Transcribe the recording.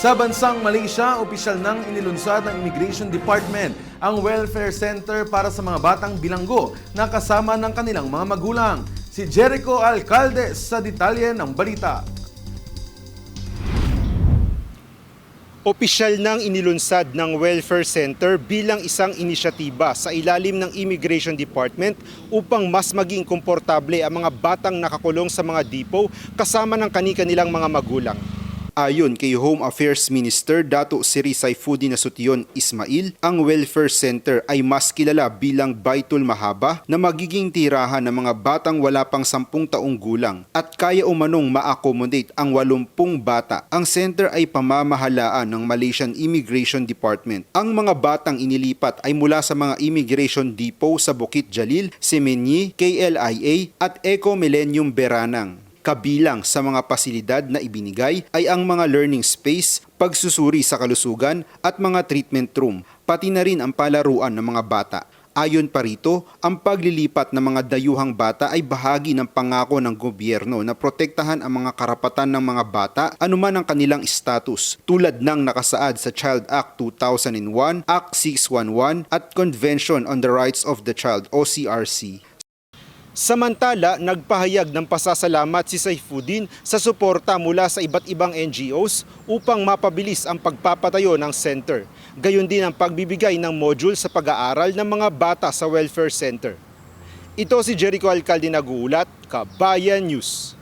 Sa bansang Malaysia, opisyal nang inilunsad ng Immigration Department ang welfare center para sa mga batang bilanggo na kasama ng kanilang mga magulang. Si Jericho Alcalde sa detalye ng balita. Opisyal nang inilunsad ng Welfare Center bilang isang inisyatiba sa ilalim ng Immigration Department upang mas maging komportable ang mga batang nakakulong sa mga dipo kasama ng kani-kanilang mga magulang. Ayon kay Home Affairs Minister Dato Seri Saifuddin Nasution Ismail, ang Welfare Center ay mas kilala bilang Baitul Mahaba na magiging tirahan ng mga batang wala pang 10 taong gulang at kaya umanong ma-accommodate ang 80 bata. Ang center ay pamamahalaan ng Malaysian Immigration Department. Ang mga batang inilipat ay mula sa mga immigration depot sa Bukit Jalil, Semenyi, KLIA at Eco Millennium Beranang. Kabilang sa mga pasilidad na ibinigay ay ang mga learning space, pagsusuri sa kalusugan at mga treatment room, pati na rin ang palaruan ng mga bata. Ayon pa rito, ang paglilipat ng mga dayuhang bata ay bahagi ng pangako ng gobyerno na protektahan ang mga karapatan ng mga bata anuman ang kanilang status, tulad ng nakasaad sa Child Act 2001, Act 611 at Convention on the Rights of the Child o CRC. Samantala, nagpahayag ng pasasalamat si Saifuddin sa suporta mula sa iba't ibang NGOs upang mapabilis ang pagpapatayo ng center. Gayon din ang pagbibigay ng module sa pag-aaral ng mga bata sa Welfare Center. Ito si Jericho Alcalde nag-uulat, Kabayan News.